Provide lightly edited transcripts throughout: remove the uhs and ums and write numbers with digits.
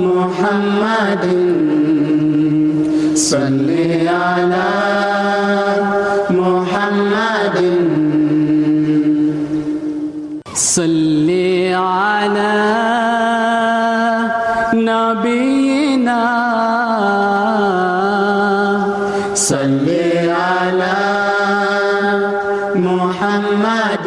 محمد صل على محمد صل على نبينا صل على محمد.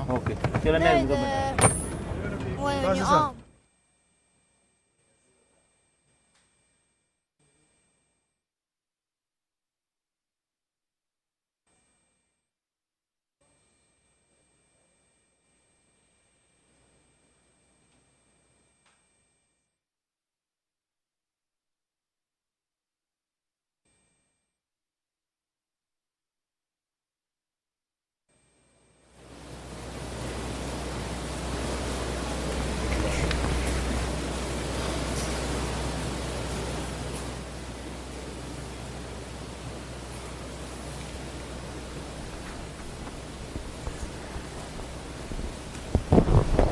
اوكي चलो नेक्स्ट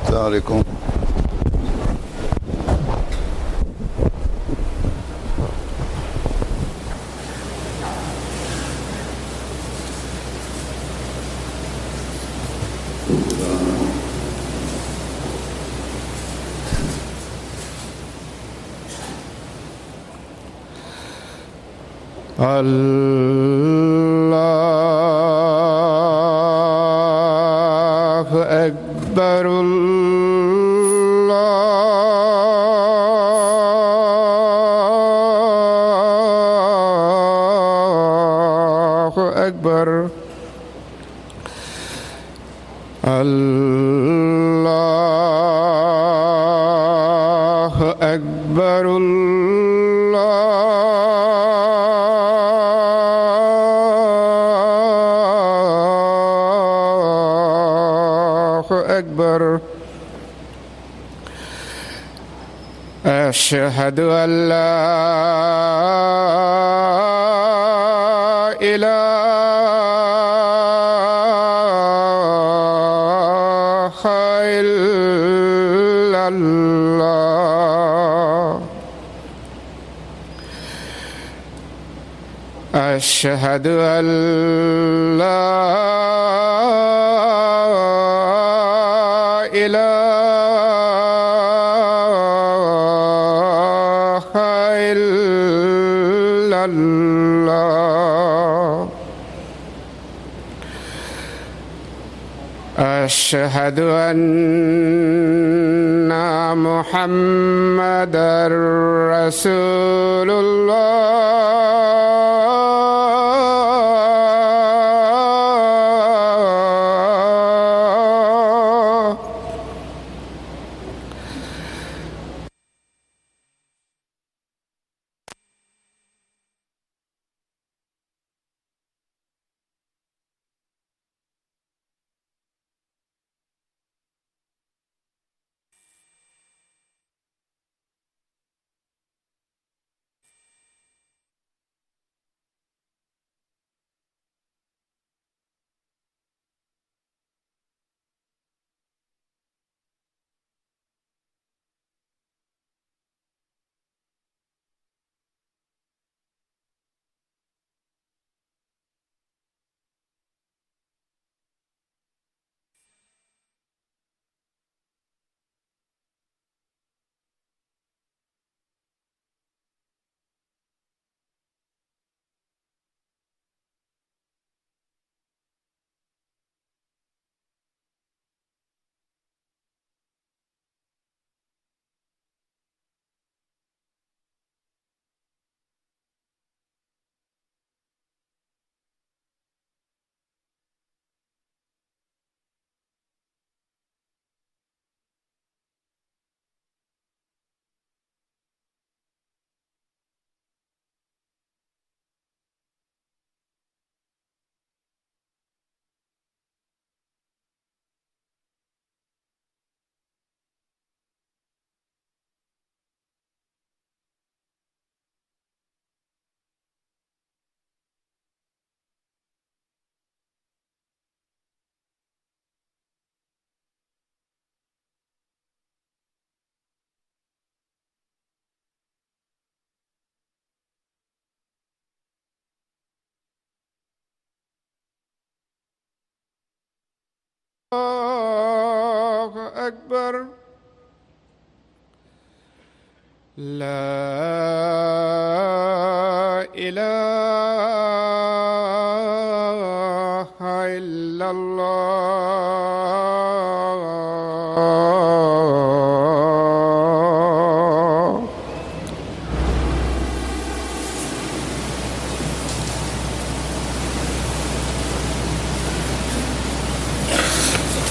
السلام عليكم. الله أكبر الله أكبر الله أكبر أكبر. أشهد أن لا إله إلا الله. أشهد أن لا إله إلا الله. أشهد أن محمدًا رسول الله. الله أكبر لا إله إلا الله.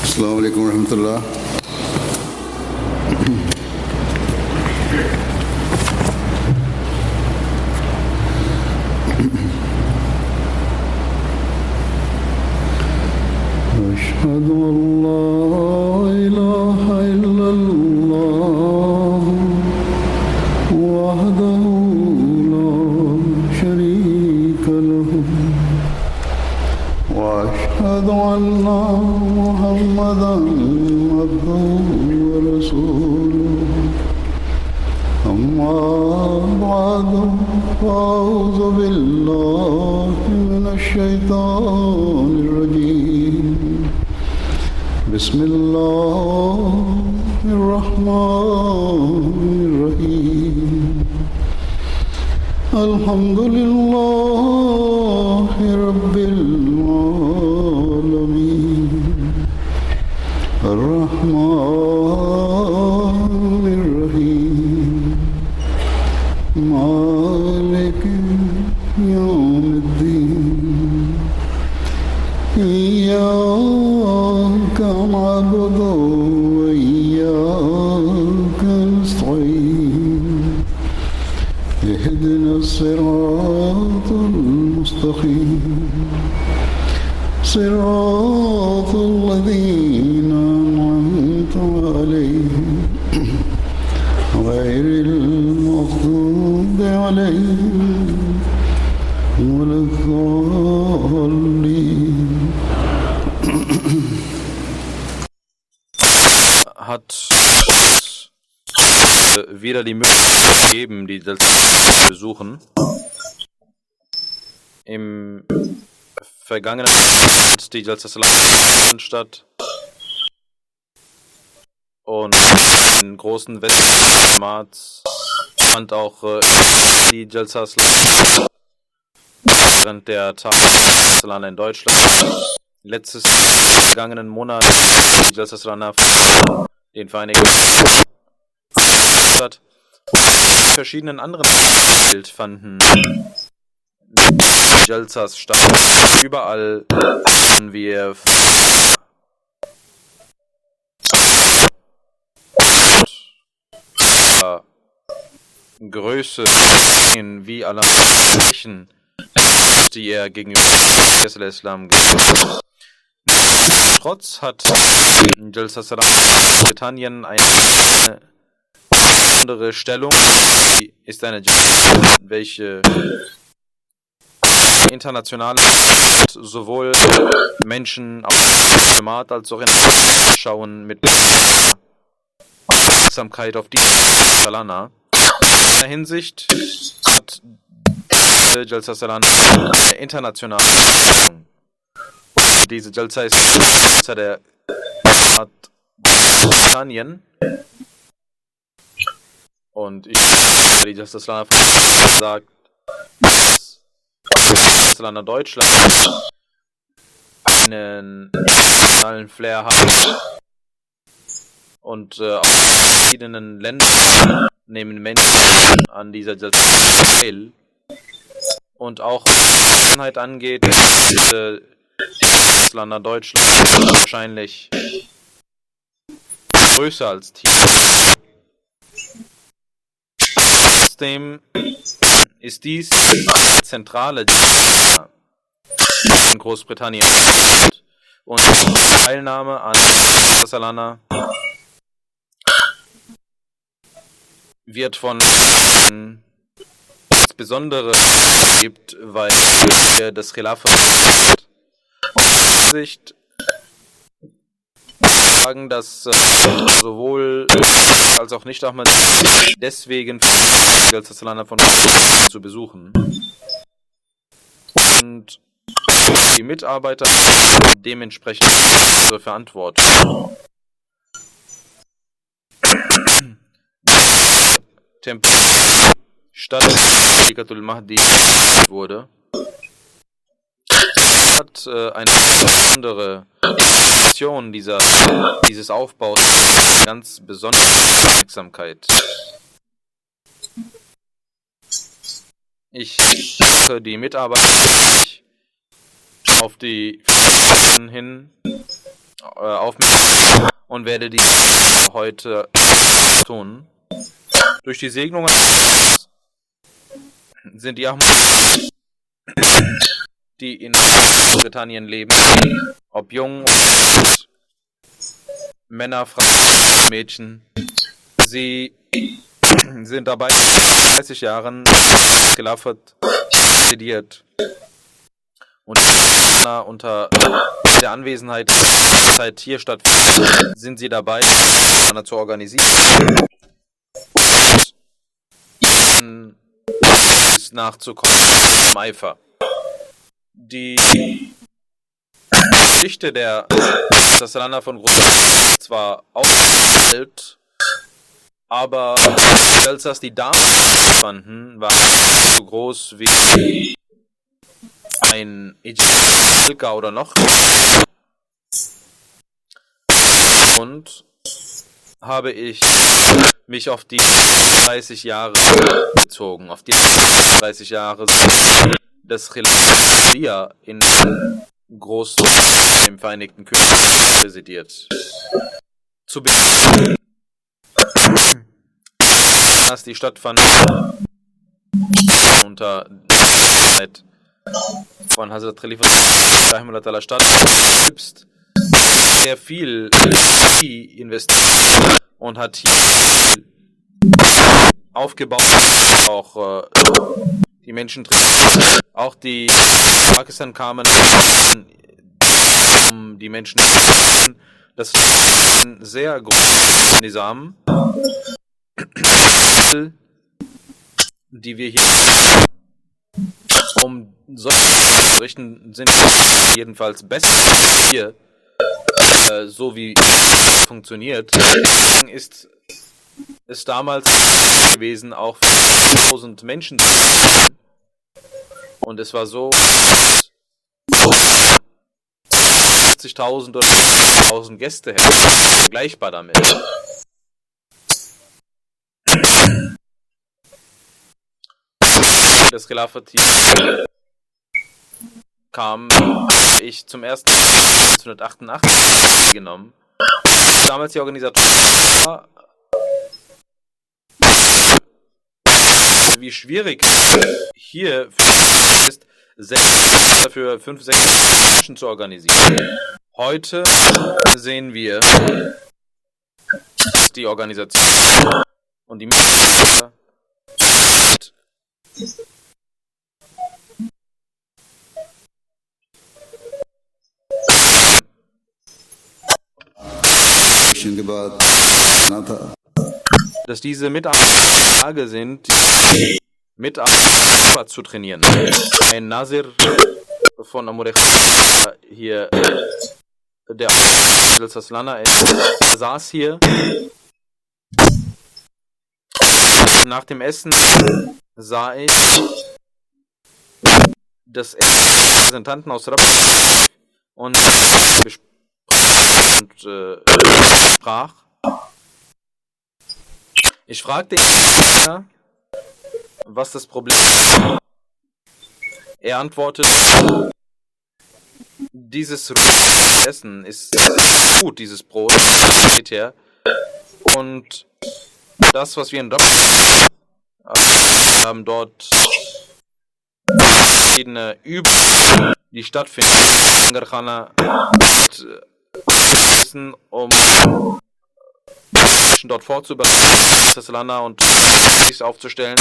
السلام عليكم ورحمة الله. أشهد أن لا إله إلا الله وحده لا شريك له وأشهد أن محمدا عبده ورسوله أما بعد فأعوذ بالله من الشيطان الرجيم بسم الله الرحمن الرحيم الحمد لله رب العالمين الرحمن الرحيم مالك يوم الدين إياك نعبد وإياك نستعين اهدنا الصراط المستقيم صراط الذين أنعمت عليهم غير المغضوب عليهم ولا الضالين. Hat wieder die Möglichkeit gegeben, die Jalsa zu besuchen. Im vergangenen Jahr die Jalsa statt und in großen Westmats fand auch die Jalsa während der Tage in Deutschland. Letztes vergangenen Monat die Jalsa den Vereinigten Staaten und in verschiedenen anderen Welt fanden Jalsas statt. Überall haben wir Größe wie alle Flächen, die er gegenüber dem Islam gibt. Trotz hat Jalsa Britannien eine besondere Stellung. Sie ist eine Jalsa, welche international sowohl Menschen aus dem Jamaat als auch in schauen mit Aufmerksamkeit auf die Salana. In dieser Hinsicht hat Jalsa Salana eine internationale Stellung. Diese Jalsa ist Jalsa der Britannien und ich die Jalsa Salana sagt, dass Jalsa Deutschland einen internationalen Flair hat und aus verschiedenen Ländern nehmen Menschen an dieser Jalsa teil und auch was die Einheit angeht, Jalsa Deutschland wahrscheinlich größer als Team. Trotzdem ist dies eine zentrale Jalsa in Großbritannien und die Teilnahme an Jalsa wird von insbesondere gibt, weil wir das Khilafat aus Sicht sagen, dass sowohl als auch nicht Ahmad deswegen Jalsa von zu besuchen. Und die Mitarbeiter dementsprechend unsere Verantwortung. Tempel Stadt Khalifatul Mahdi wurde, hat eine besondere Dimension dieses Aufbaus ganz besondere Aufmerksamkeit. Ich mache die Mitarbeiter auf die hin aufmerksam und werde die heute tun. Durch die Segnungen sind die Ahmadis, die in Großbritannien leben, ob jung, ob Männer, Frauen, Mädchen, sie sind dabei 30 Jahren Khilafat studiert und unter der Anwesenheit hier stattfindet, sind sie dabei, zu organisieren. Nachzukommen im Eifer. Die Geschichte der Sassalaner von Großbritannien zwar auch alt, aber als die damals fanden, war so groß wie ein Ägypter oder noch. Und habe ich mich auf die 30 Jahre bezogen, auf die 30 Jahre des Khilafat in im Vereinigten Königreich präsidiert. Zu Beginn, als die stattfand unter der Zeit von Hazrat Khalifa Stadt selbst sehr viel investiert und hat hier aufgebaut, auch die Menschen, auch die Pakistan kamen, um die Menschen zu helfen. Das ist ein sehr großes Nizam, die wir hier um solche richten, sind jedenfalls besser hier, so wie es funktioniert, ist es damals gewesen, auch 1000 Menschen zu machen. Und es war so, 50.000 oder 50.000 Gäste hätten, vergleichbar damit. Das Khilafat kam ich zum ersten Mal 1988 genommen. Damals die Organisation war, wie schwierig hier ist, für 5, 6 Menschen zu organisieren. Heute sehen wir, dass die Organisation und die Mitarbeiter dass diese Mitarbeiter in der Lage sind, die Mitarbeiter zu trainieren. Ein Nasir von Amurech hier, der Saslana ist, saß hier. Nach dem Essen sah ich, dass Repräsentanten aus Rabat und sprach. Ich fragte ihn, was das Problem ist. Er antwortet, dieses Essen ist gut, dieses Brot, steht her. Und das, was wir in Rabat haben, dort verschiedene Übungen, die stattfinden, um Menschen dort vorzubereiten, das Lana und sich aufzustellen.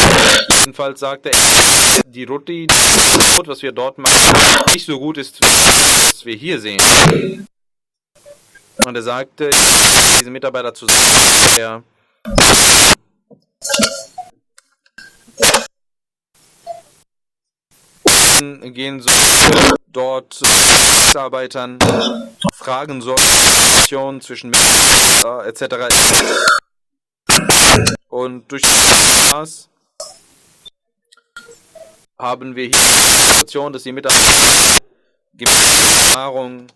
Jedenfalls sagte er, die Roti, das Brot, was wir dort machen, nicht so gut ist, was wir hier sehen. Und er sagte, diese Mitarbeiter zu sagen, gehen so dort Mitarbeitern Fragen sorgen zwischen etc. Und durch das haben wir hier die Situation, dass die Mitarbeiter Erfahrung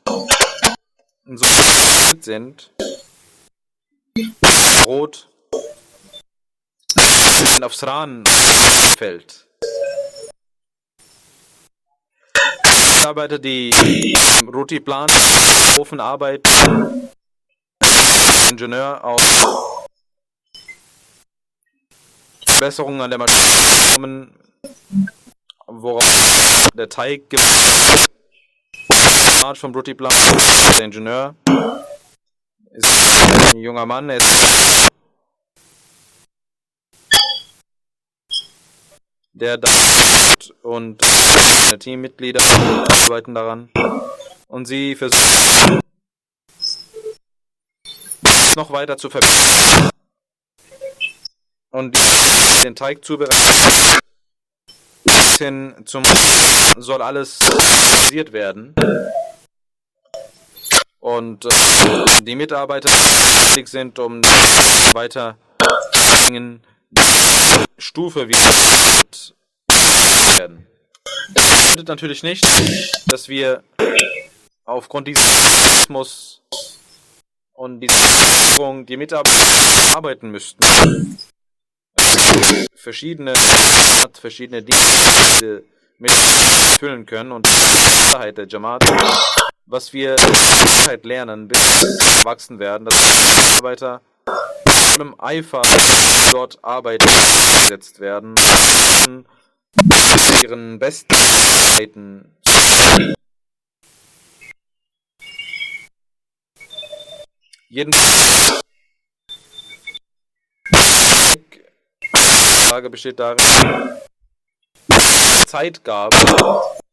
so sind. Brot aufs Rahn fällt. Mitarbeiter, die im Rotiplan Ofen arbeiten, Ingenieur auf Verbesserungen an der Maschine kommen, worauf der Teig vom Rotiplan. Der Ingenieur ist ein junger Mann, er ist der da und seine Teammitglieder arbeiten daran und sie versuchen noch weiter zu verbessern und den Teig zubereiten. Hin zum soll alles realisiert werden und die Mitarbeiter sind, um weiter die Stufe wieder werden. Das bedeutet natürlich nicht, dass wir aufgrund dieses Rhythmus und dieser Führung die Mitarbeiter arbeiten müssten. Verschiedene Dienste mitfüllen können und die Sicherheit der Jamaat, was wir Zeit lernen, bis wir erwachsen werden, dass die Mitarbeiter mit vollem Eifer dort arbeiten gesetzt werden, mit ihren besten Zeiten. Jedenfalls die Frage besteht darin, dass es Zeit gab,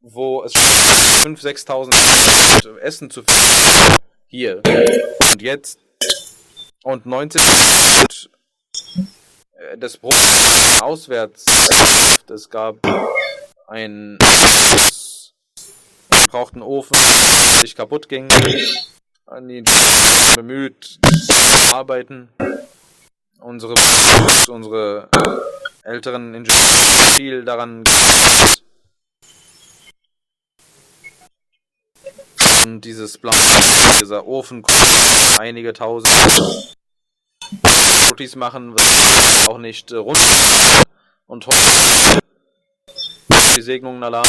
wo es 5.000, 6.000 Essen zu finden hier und jetzt und 19 das Brot auswärts. Es gab einen gebrauchten Ofen, der sich kaputt ging, an die bemüht arbeiten. Unsere älteren Ingenieure viel daran gearbeitet. Und dieser Ofen kostet einige tausend Rotis machen, was auch nicht rund und heute die Segnungen Allah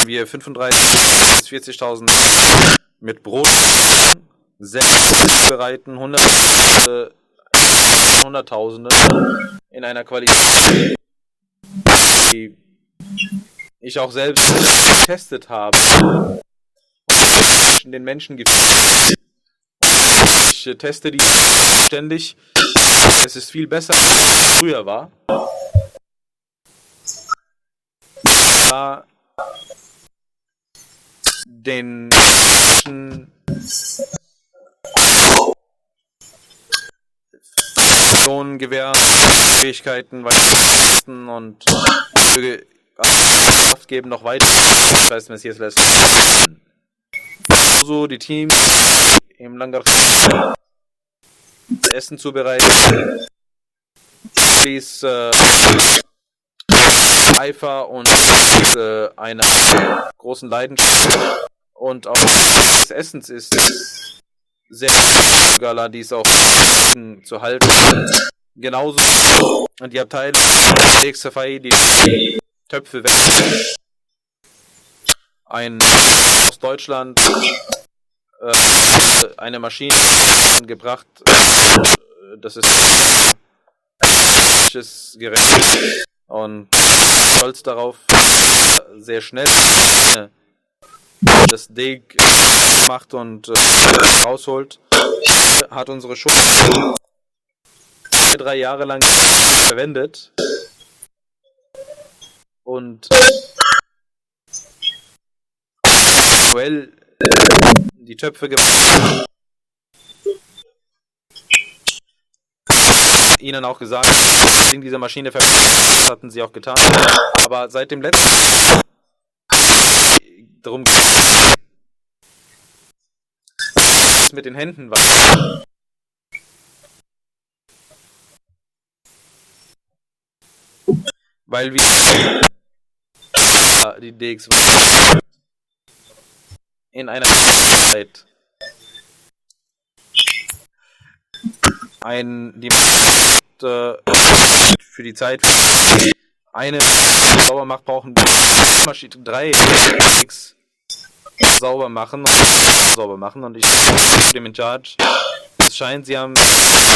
wir 35.000 bis 40.000 mit Brot selbst bereiten, Hunderttausende in einer Qualität, die ich auch selbst getestet habe und den Menschen gefällt. Ich teste die ständig. Es ist viel besser, als es früher war. Da den Menschen gewähren, Fähigkeiten weiterzutesten und Kraft geben, noch weiter. Das heißt, Messias lässt so die Teams im Langar Essen zubereiten, bis Eifer und einer großen Leidenschaft und auch des Essens ist sehr Gala dies auch zu halten. Genauso und die Abteilung der Safai, die Töpfe wechseln. Ein aus Deutschland eine Maschine gebracht. Das ist ein Gerät und stolz darauf, sehr schnell das Deeg macht und rausholt. Hat unsere Schule 3 Jahre lang verwendet und aktuell die Töpfe gemacht. Ihnen auch gesagt, in dieser Maschine verwendet, das hatten sie auch getan. Aber seit dem letzten darum geht, was mit den Händen war. Weil wir die DX in einer Zeit für die Zeit eine sauber macht, brauchen wir Maschine 3 DX sauber machen und ich sage dem in Charge, es scheint, sie haben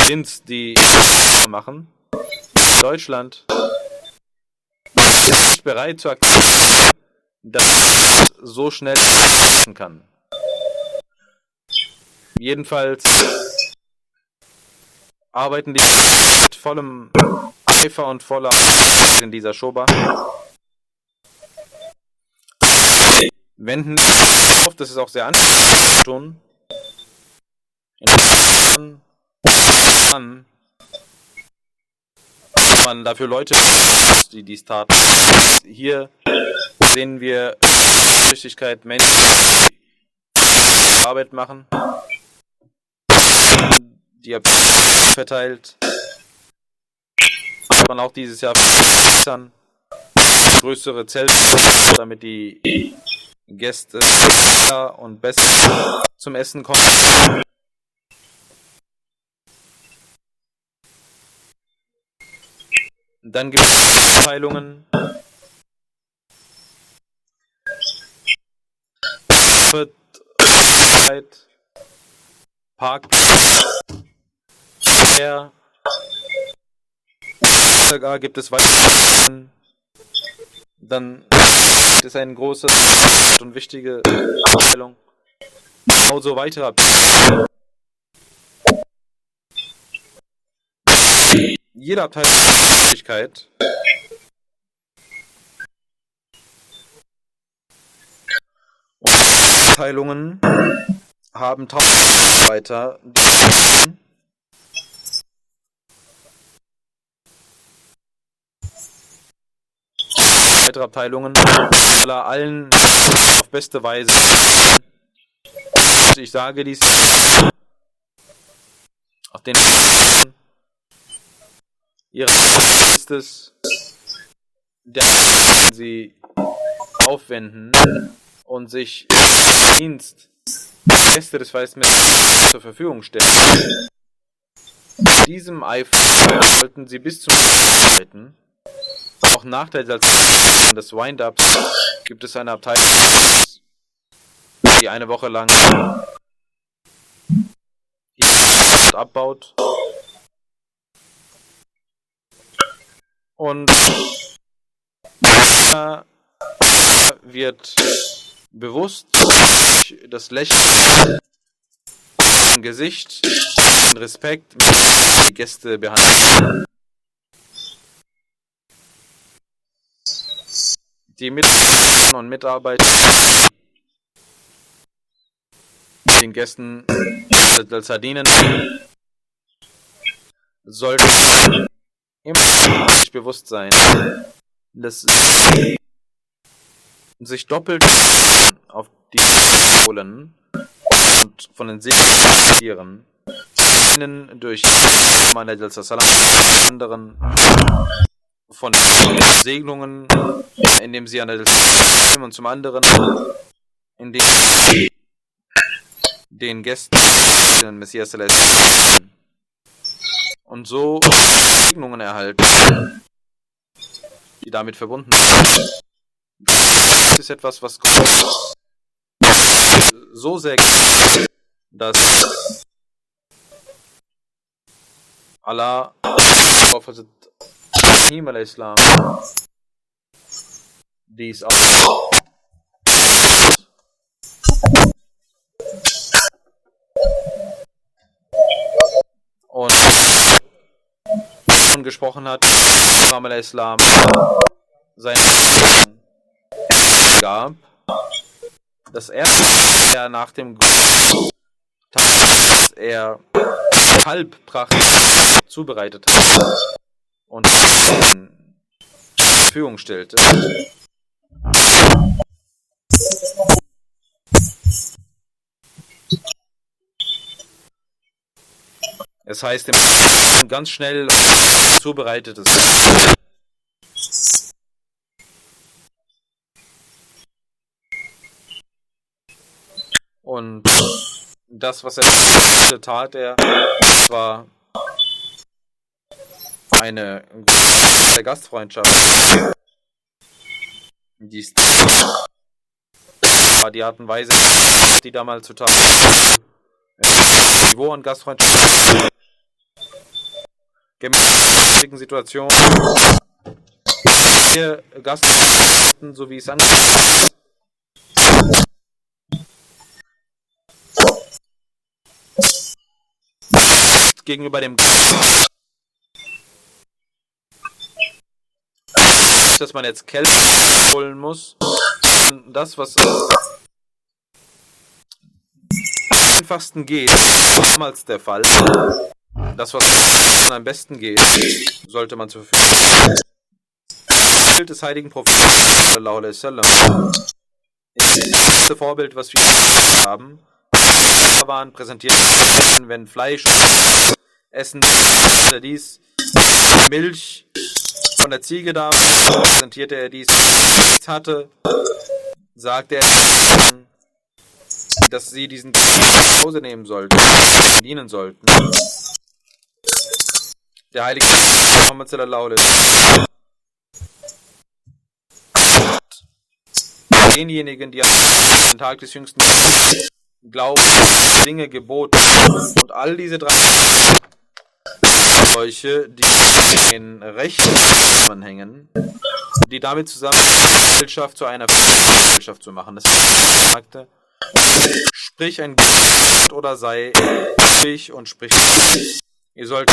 Dienst, die sauber machen. Deutschland ist nicht bereit zu akzeptieren, dass so schnell kann. Jedenfalls arbeiten die mit vollem Eifer und voller in dieser Schoba. Wenden auf, das ist auch sehr anstrengend zu tun. Man dafür Leute, die dies taten. Hier sehen wir Flüssigkeit, Menschen, die Arbeit machen, die verteilt. Hat man auch dieses Jahr größere Zelte, damit die Gäste besser und besser zum Essen kommen. Dann gibt es Abteilungen. Parkplatz. Gibt es weitere. Dann gibt es eine große und wichtige Abteilung. Genauso weitere Abteilungen. Jede Abteilung hat eine Möglichkeit. Und Abteilungen haben 1000 Mitarbeiter, die weitere Abteilungen allen auf beste Weise. Ich sage dies auf den ihre ist es, der sie aufwenden und sich Dienst Gäste des Weißmeers zur Verfügung stellen. Mit diesem Eifer sollten sie bis zum arbeiten. Auch nach der Salzung des Wind-Ups gibt es eine Abteilung, die eine Woche lang abbaut. Und wird bewusst das Lächeln im Gesicht, den Respekt mit die Gäste behandeln. Die Mitarbeiterinnen und Mitarbeiter den Gästen als Sardinen sollten immer sich bewusst sein, dass sie sich doppelt auf die holen und von den Segeln einen durch Manajal Salam, anderen von den Segnungen, indem sie an der und zum anderen, indem sie den Gästen den Messias und so Segnungen erhalten, die damit verbunden sind. Das ist etwas, was Gott so sehr gibt, dass Allah auf Ibrahim a.s. dies auch und gesprochen hat, Ibrahim a.s. seinen gab, das erste, er nach dem dass er Kalbpracht zubereitet hat und zur Verfügung stellte. Das heißt, ganz schnell zubereitetes. Und das, was er tat, war eine große Gastfreundschaft. Dies war die Art und Weise, die damals zutage Niveau und Gastfreundschaft gemäß der Situation hier Gastfreundschaften, so wie es angefangen ist. Gegenüber dem dass man jetzt Kälte holen muss. Das, was am einfachsten geht, damals der Fall. Das, was am besten geht, sollte man zur Verfügung haben. Das Bild des heiligen Propheten sallallahu alaihi wasallam. Das Vorbild, was wir haben, waren präsentiert, wenn Fleisch essen, dies Milch von der Ziege da, präsentierte er dies, nichts hatte, sagte er, dass sie diesen nach Hause nehmen sollten, dienen sollten. Der heilige Muhammad sallallahu alaihi wasallam, denjenigen, die an den Tag des jüngsten Glauben, Dinge geboten und all diese drei solche, die in Rechten zusammenhängen, die damit zusammen Gesellschaft zu einer Gesellschaft zu machen. Das sagte, sprich ein Gott oder sei ruhig und sprich. Ihr sollt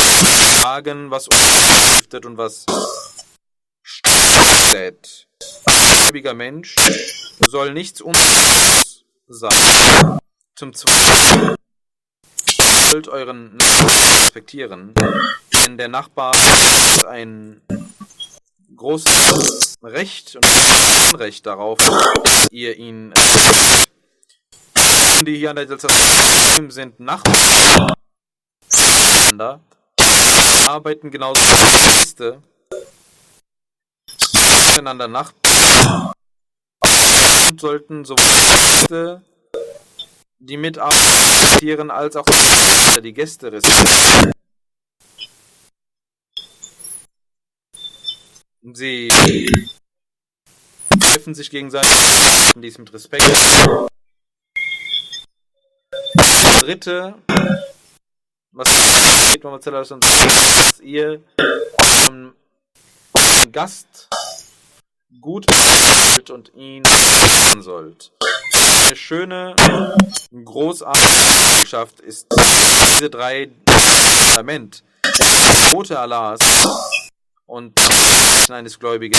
sagen, was stiftet und was sät. Ein gläubiger Mensch soll nichts Unrechts sagen. Zum Zweiten sollt euren Nachbarn respektieren, denn der Nachbar hat ein großes Recht und Unrecht darauf, dass ihr ihn die hier an der Situation sind Nachbarn arbeiten genauso wie Gäste miteinander Nachbarn und sollten sowohl die Mitarbeiter als auch die Gäste respektieren. Sie treffen sich gegenseitig in diesem Respekt. Das Dritte, was dass ihr einen Gast gut behandelt und ihn behandeln sollt. Eine schöne, großartige Eigenschaft ist diese drei Fundament, Gebote Allahs und eines Gläubigen.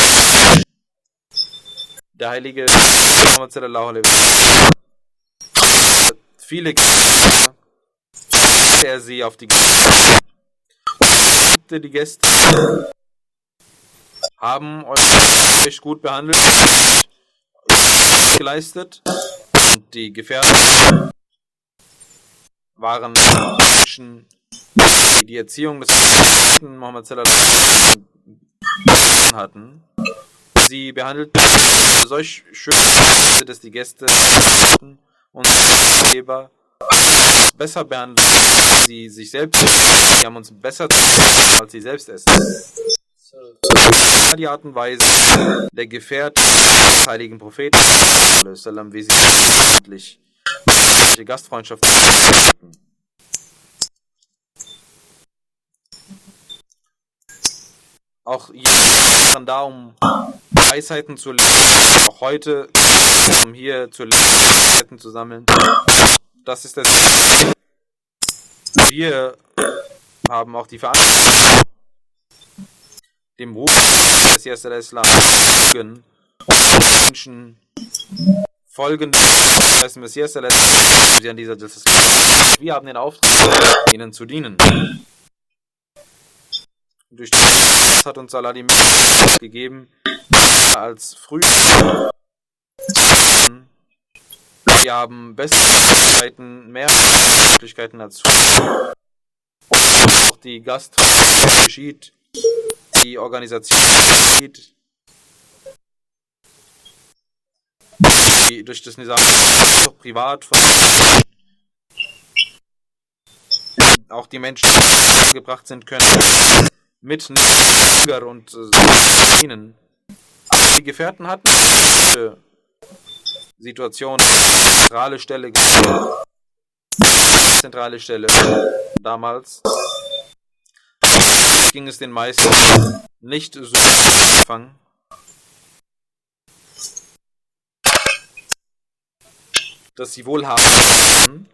Der heilige Muhammad sallallahu alaihi wasallam viele Gäste, er sie auf die Gäste. Die Gäste haben euch gut behandelt, geleistet und die Gefährten waren Menschen, die die Erziehung des Propheten Muhammad sallallahu alaihi wasallam hatten. Sie behandelten solch schön, dass die Gäste und die Geber besser behandeln, als sie sich selbst. Sie haben uns besser als sie selbst essen. Die Art und Weise der Gefährten des heiligen Propheten, wie sie endlich die Gastfreundschaft hatten. Auch dann da, um Weisheiten zu lernen, auch heute, um hier zu lernen, Weisheiten zu sammeln. Das ist das. Wir haben auch die Verantwortung, dem Ruf des Messias al-Islam und Menschen folgen des Messias al-Islam, sie an dieser wir haben den Auftrag, ihnen zu dienen. Durch das hat uns Allah die Möglichkeit gegeben, als früher. Wir haben bessere Möglichkeiten, mehr Möglichkeiten als früher. Und auch die Gastfreundschaft geschieht, die Organisation geschieht, die durch das Nizam auch privat auch die Menschen, die gebracht sind, können mit Hunger und ihnen. Die Gefährten hatten Situation, zentrale Stelle damals ging es den meisten nicht so am Anfang. Dass sie wohlhabend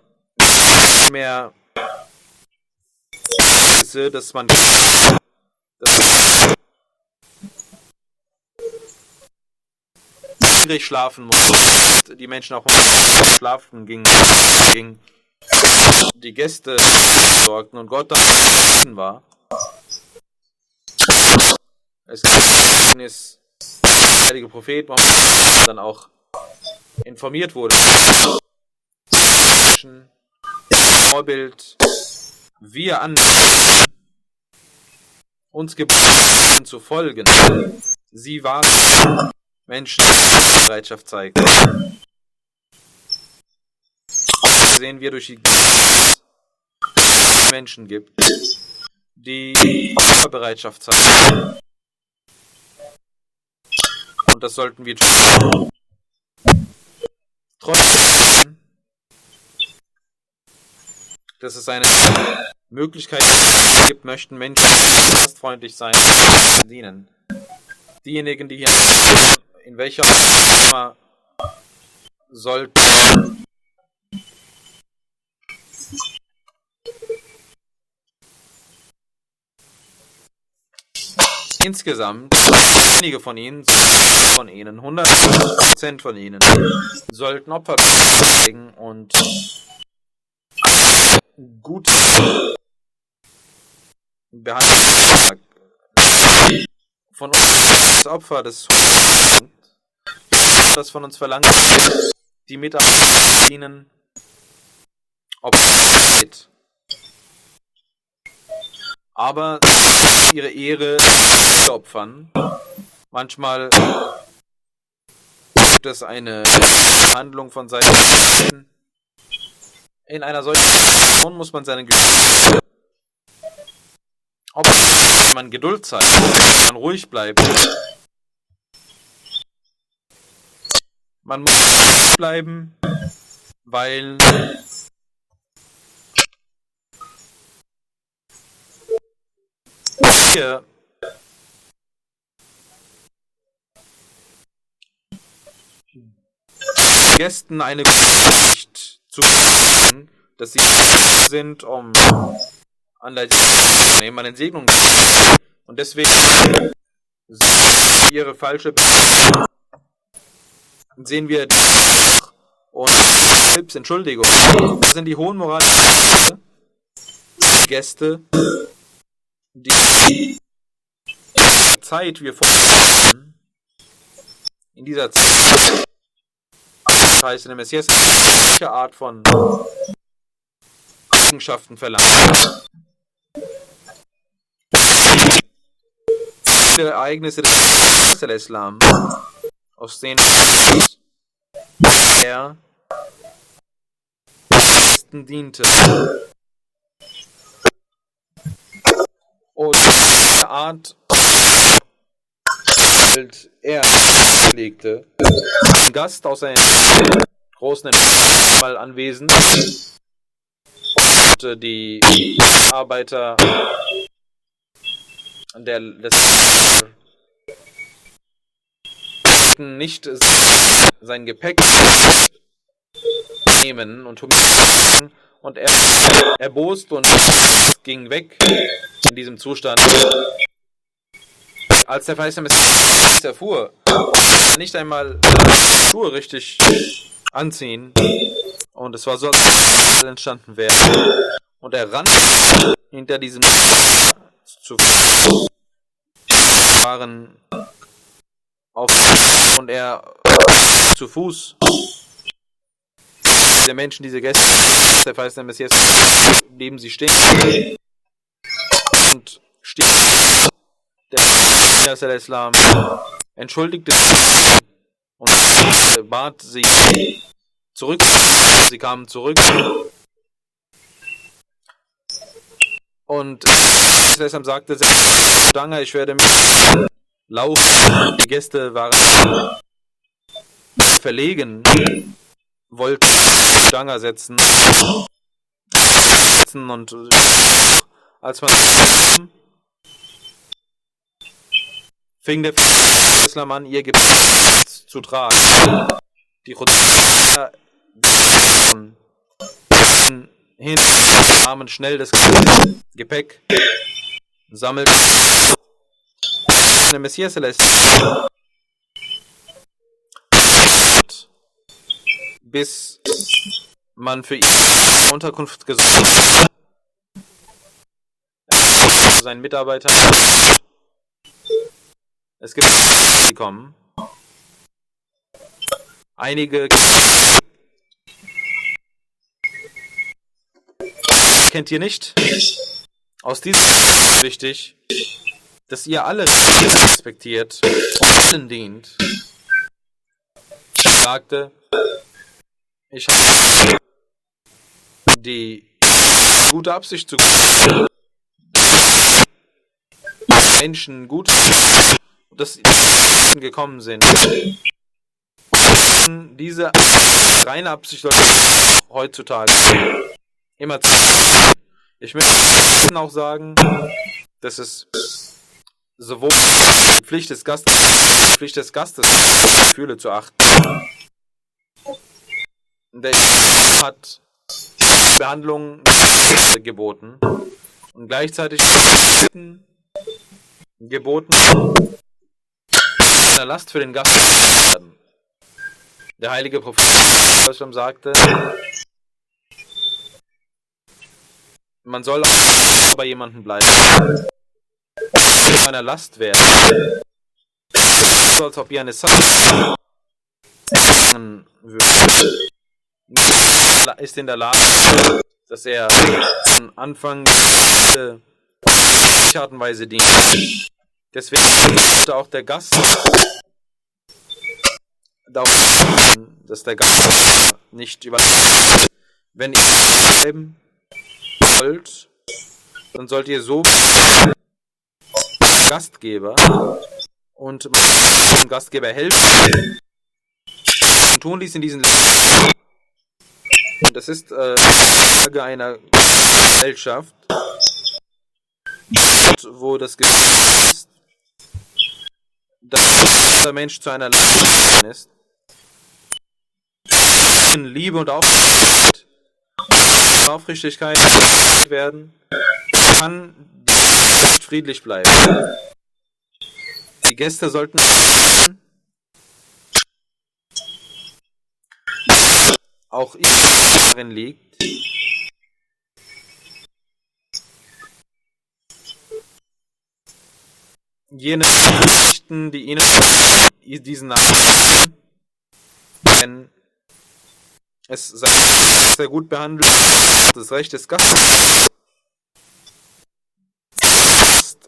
mehr dass man niedrig schlafen muss, die Menschen auch schlafen gingen, die Gäste sorgten und Gott dann war. Es ist der heilige Prophet Mohammed dann auch informiert wurde. Vorbild, wir an uns geboten zu folgen. Sie waren Menschen, die Bereitschaft zeigen. Auch sehen wir durch die Menschen gibt, die Bereitschaft zeigen. Und das sollten wir tun. Trotzdem, dass es eine Möglichkeit gibt, möchten Menschen gastfreundlich sein und dienen. Diejenigen, die hier in welcher Form sollten insgesamt einige von ihnen, 100% von ihnen, sollten Opfer bringen und gut behandeln. Von uns das Opfer des das von uns verlangt, die Mitarbeiter dienen, Opfer, aber ihre Ehre opfern. Manchmal gibt es eine Handlung von Seiten. In einer solchen Situation muss man seine Geduld, ob man Geduld zeigt, man ruhig bleibt. Man muss bleiben, weil hier Gästen eine Nachricht zu geben, dass sie sind, um an der Segnung und deswegen ihre falsche sehen wir und Entschuldigung. Das sind die hohen moralischen Gäste, die Zeit wir vorstellen. In dieser Zeit das heißt in der Messias welche Art von Eigenschaften verlangt. Viele Ereignisse des Islam, aus denen er diente. Und diese Art er legte, ein Gast aus einem großen mal anwesend und die Arbeiter des nicht sein Gepäck nehmen und er erbost und ging weg in diesem Zustand. Als der Verheißene Messias erfuhr, nicht einmal Schuhe richtig anziehen und es war so, als entstanden wäre. Und er rannte hinter diesem zu waren auf und er zu Fuß der Menschen, diese Gäste, der Verheißene Messias, neben sie stehen Und steht der Islam entschuldigte sich und bat sie zurück. Sie kamen zurück und der Islam sagte, Danke, ich werde mich laufen. Die Gäste waren verlegen, wollten Danke setzen und als man fing der Islam an, ihr Gepäck zu tragen. Die Khudaybiya hin, nahmen schnell das Gepäck, sammelten der Messias bis man für ihn Unterkunft gesucht hat. Seinen Mitarbeiter. Es gibt die kommen. Einige kennt ihr nicht. Aus diesem ist wichtig, dass ihr alle respektiert und allen dient. Ich sagte, ich habe die gute Absicht zu Menschen gut, dass sie gekommen sind. Diese reine Absicht sollte heutzutage immer zu. Ich möchte auch sagen, dass es sowohl die Pflicht des Gastes, Gefühle zu achten. Der hat Behandlung geboten und gleichzeitig geboten, eine Last für den Gast zu werden. Der heilige Prophet sagte, man soll auch bei jemandem bleiben. Einer Last werden. So als ob ihr eine Sache würdet. Ist in der Lage, dass er von Anfang auf Art und Weise dient. Deswegen sollte auch der Gast darauf achten, dass der Gast nicht überlebt. Wenn ihr bleiben wollt, dann sollt ihr so Gastgeber und dem Gastgeber helfen und tun dies in diesen Ländern. Und das ist Frage einer Gesellschaft, wo das Gefühl ist, dass der Mensch zu einer Last ist. Liebe und Aufrichtigkeit werden, kann nicht friedlich bleiben. Die Gäste sollten auch darin liegt, jene Geschichten, die ihnen diesen Namen, wenn es sehr gut behandelt, das Recht des Gastes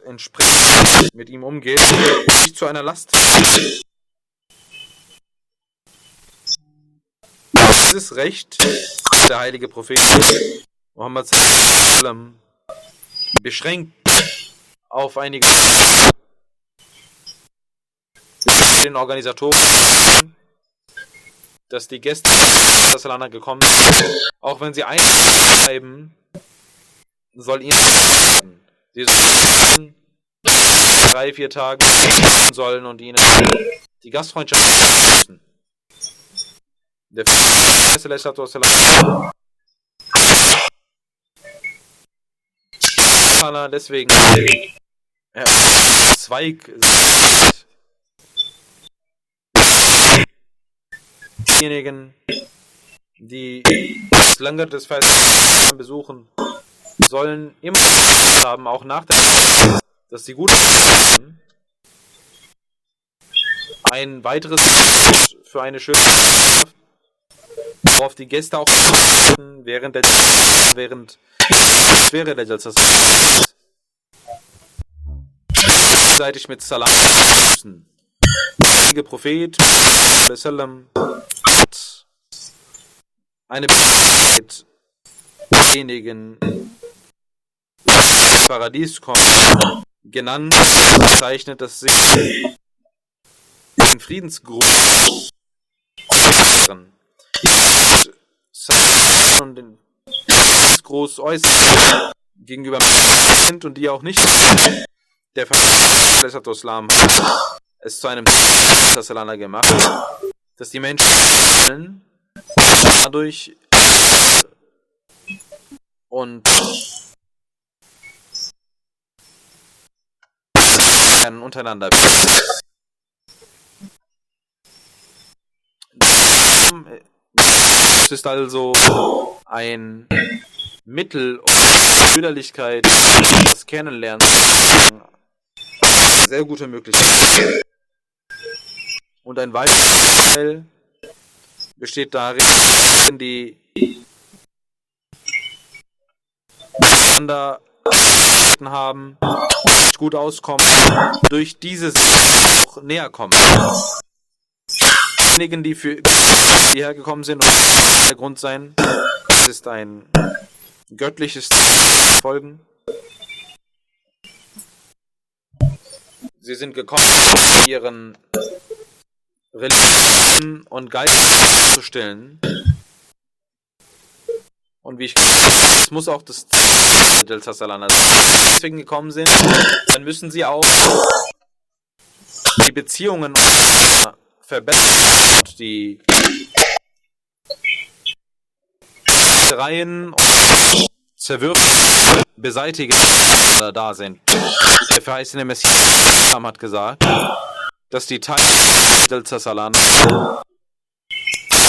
entsprechend mit ihm umgeht, nicht zu einer Last. Dieses Recht, der heilige Prophet Muhammad sallam beschränkt auf einige den Organisatoren, dass die Gäste gekommen sind, auch wenn sie einbleiben, soll ihnen sie sollen 3-4 Tage sollen und ihnen die Gastfreundschaft müssen. Der deswegen Zweig diejenigen, die das Lager des Festes besuchen, sollen immer haben, auch nach der dass sie gut ein weiteres für eine schöne worauf die Gäste auch während der Jalsa gegenseitig mit Salam begrüßen. Der heilige Prophet sallam, hat eine Begebenheit derjenigen, die ins Paradies kommen, genannt, bezeichnet, dass sie den Friedensgruß und den Friedensgruß äußern gegenüber sind und die auch nicht der Islam hat es zu einem Salana gemacht, dass die Menschen dadurch und untereinander. Es ist also ein Mittel, um Brüderlichkeit, das Kennenlernen, sehr gute Möglichkeit. Und ein weiterer Teil besteht darin, die miteinander haben, nicht gut auskommen, durch dieses auch näher kommen. Diejenigen, die für hierher gekommen sind, und der Grund sein, es ist ein göttliches Folgen. Sie sind gekommen, ihren Religion und Geist zu stillen. Und wie ich es muss auch das Delta Salana deswegen gekommen sind, dann müssen sie auch die Beziehungen verbessern und die Reihen und Zerwürfe beseitigen, die da sind. Der verheißene Messias hat gesagt, dass die Teile Delta Salana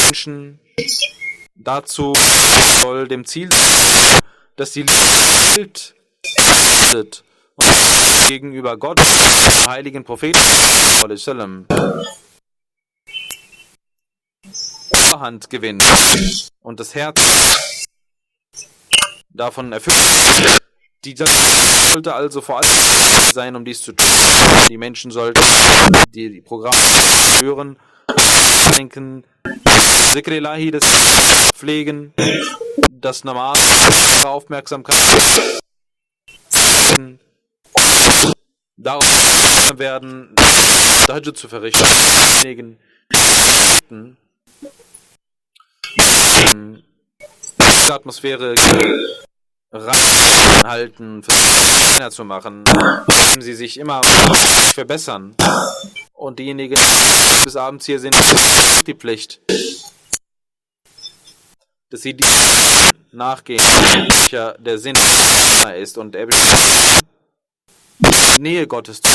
Menschen dazu soll dem Ziel sein, dass die Welt und gegenüber Gott, dem heiligen Propheten, Hand gewinnt und das Herz davon erfüllt. Die sollte also vor allem sein, um dies zu tun. Die Menschen sollten die Programme hören, denken, Zikr Ilahi, das pflegen, das Namas, Aufmerksamkeit darauf werden, Tahajjud zu verrichten. Diejenigen, die Atmosphäre reinhalten, versuchen zu machen, indem sie sich immer verbessern. Und diejenigen, die bis abends hier sind, die Pflicht, dass sie die nachgehen, welcher der Sinn ist und er besteht Nähe Gottes zu.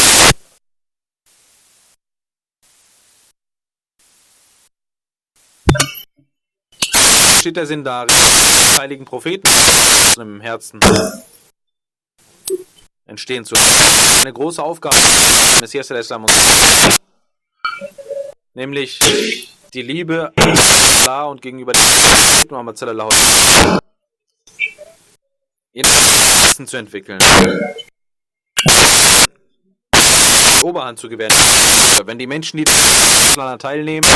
Steht der Sinn darin, des heiligen Propheten im Herzen entstehen zu lassen. Eine große Aufgabe des Messias al-Islam, nämlich die Liebe Allah und gegenüber dem Muhammad sallallahu alaihi wasallam in Herzen zu entwickeln. Oberhand zu gewähren. Wenn die Menschen, die daran teilnehmen,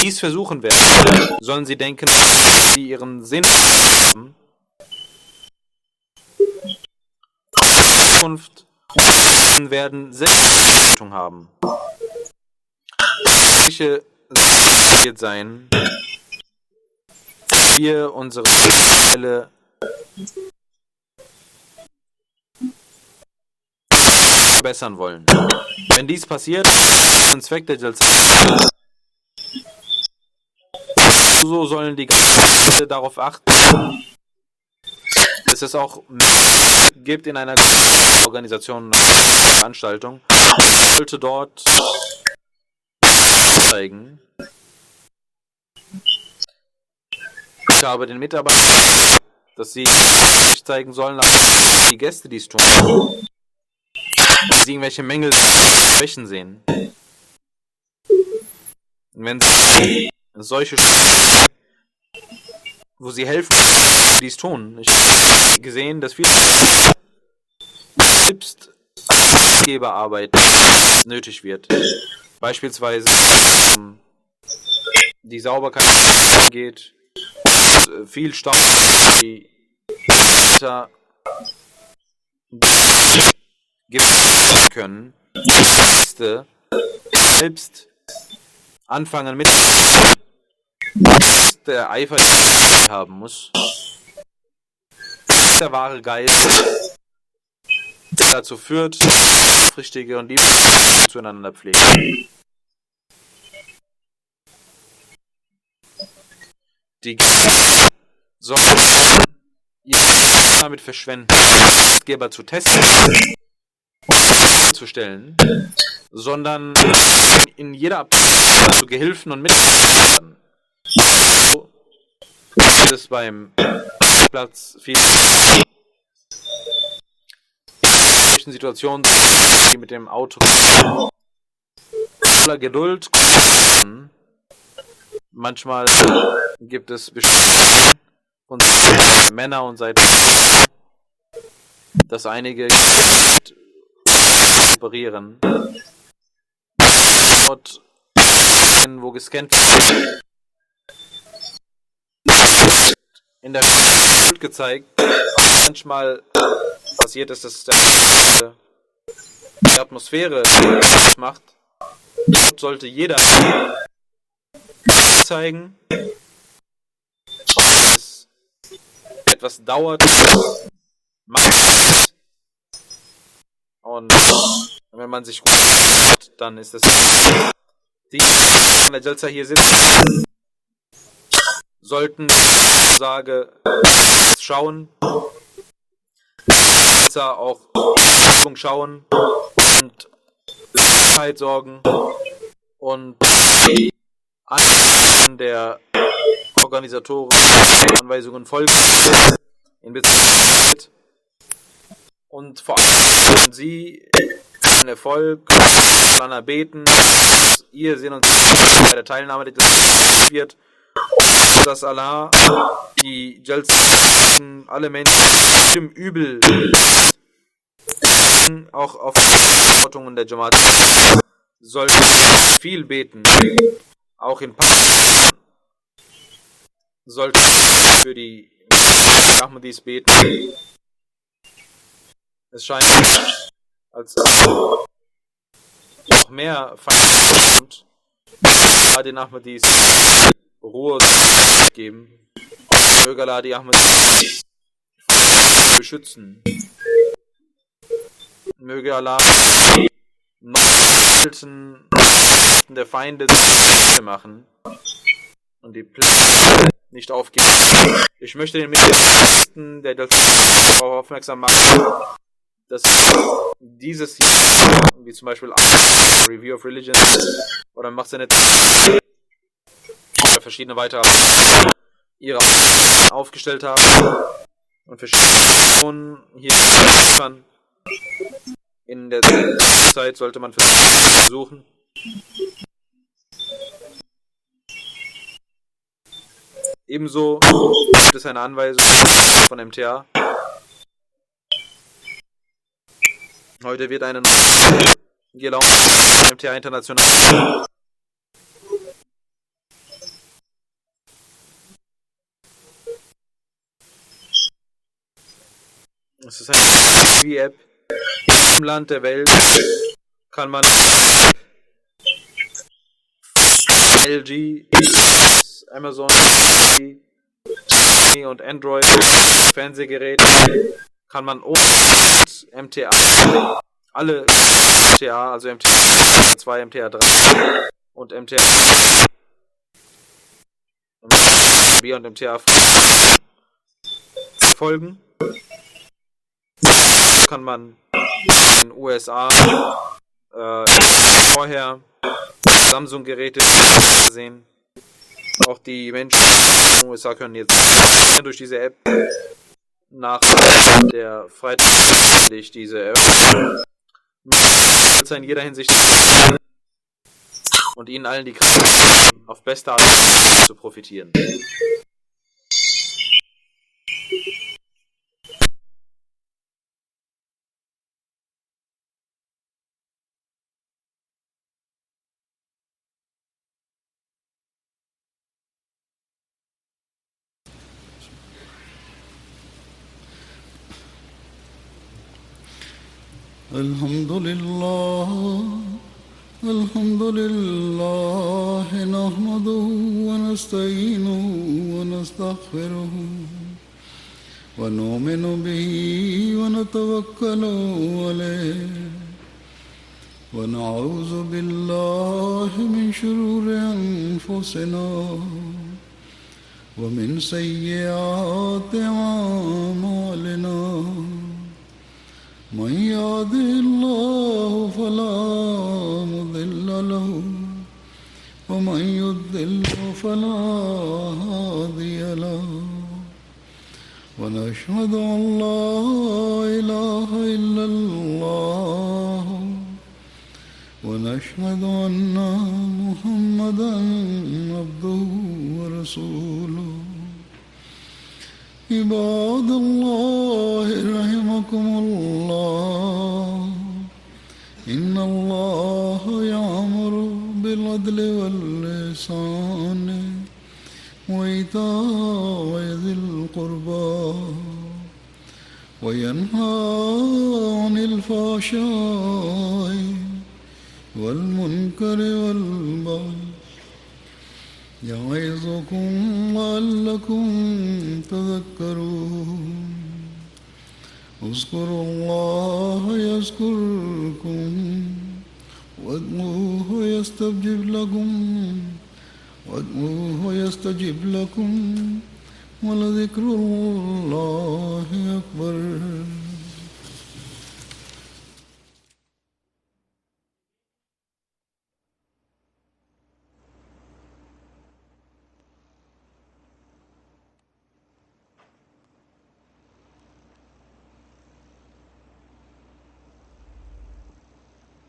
dies versuchen werden, sollen sie denken, dass sie ihren Sinn haben. In Zukunft werden Selbstverantwortung haben. Welche wird sein, wir unsere Fälle verbessern wollen. Wenn dies passiert, ist ein Zweck der Jalsa. So sollen die Gäste darauf achten, dass es auch gibt in einer Organisation, Veranstaltung, sollte dort zeigen. Ich habe den Mitarbeitern, dass sie zeigen sollen, dass die Gäste dies tun. Wenn sie irgendwelche Mängel, Schwächen sehen. Und wenn sie solche wo sie helfen, dies tun. Ich habe gesehen, dass viele selbst Geberarbeit nötig wird. Beispielsweise die Sauberkeit geht, viel Staub, die gibt können, selbst anfangen mit der Eifer, den haben muss. Der wahre Geist, der dazu führt, aufrichtige und liebe zueinander pflegen. Die Geber sollen damit verschwenden, Geber zu testen und zu stellen, sondern in jeder Abteilung zu Gehilfen und Mitarbeitern. So gibt es beim Platz viele Situationen, die mit dem Auto voller Geduld. Manchmal gibt es bestimmte und Männer und Seiten, dass einige operieren. Dort, wo gescannt wird, in der Bild gezeigt, manchmal passiert es, dass die Atmosphäre macht. Dort sollte jeder zeigen, ob es etwas dauert, macht, und wenn man sich gut hat, dann ist es die in der Jalsa hier sitzen, sollten schauen, auch schauen und Sicherheit sorgen und an der Organisatoren Anweisungen folgen in Bezug und vor allem Sie den Erfolg voneinander beten, dass ihr Sinn und Ziel bei der Teilnahme wird, dass Allah die Jalsa alle Menschen im Übel auch auf die Verantwortung der Jamaat sollten viel beten, auch in Pakistan sollten für die Ahmadis beten. Es scheint, als noch mehr Feinde kommt, den Ahmadis Ruhe geben. Möge Allah die Ahmadis beschützen. Möge Allah noch der Feinde machen und die Pläne nicht aufgeben. Ich möchte den Mitgliedern der darauf aufmerksam machen, dass dieses hier, wie zum Beispiel Review of Religion oder macht seine oder verschiedene weitere ihre aufgestellt haben und verschiedene Personen hier liefern. In der Zeit sollte man versuchen, ebenso gibt es eine Anweisung von MTA. Heute wird eine neue gelauncht von MTA International. Es ist eine App. Im Land der Welt kann man LG, Amazon und Android Fernsehgeräte kann man ohne MTA, alle MTA, also MTA 2, MTA 3 und MTA und MTA folgen. Kann man in den USA vorher Samsung-Geräte sehen. Auch die Menschen in den USA können jetzt durch diese App nach der Freitag diese Eröffnung in jeder Hinsicht und ihnen allen die Kraft auf beste Art zu profitieren. الحمد لله الحمد لله نحمده ونستعينه ونستغفره ونؤمن به ونتوكل عليه ونعوذ بالله من شرور أنفسنا ومن سيئات أعمالنا من يهده الله فلا مضل له ومن يضلل فلا هادي له ونشهد أن لا إله إلا الله ونشهد أن محمدا عبده ورسوله عباد الله رحمكم الله إن الله يأمر بالعدل والإحسان وإيتاء ذي القربى وينهى عن الفحشاء والمنكر والبغي يعظكم لعلكم تذكرون اذكروا الله يذكركم وادعوه يستجب لكم ولذكر الله أكبر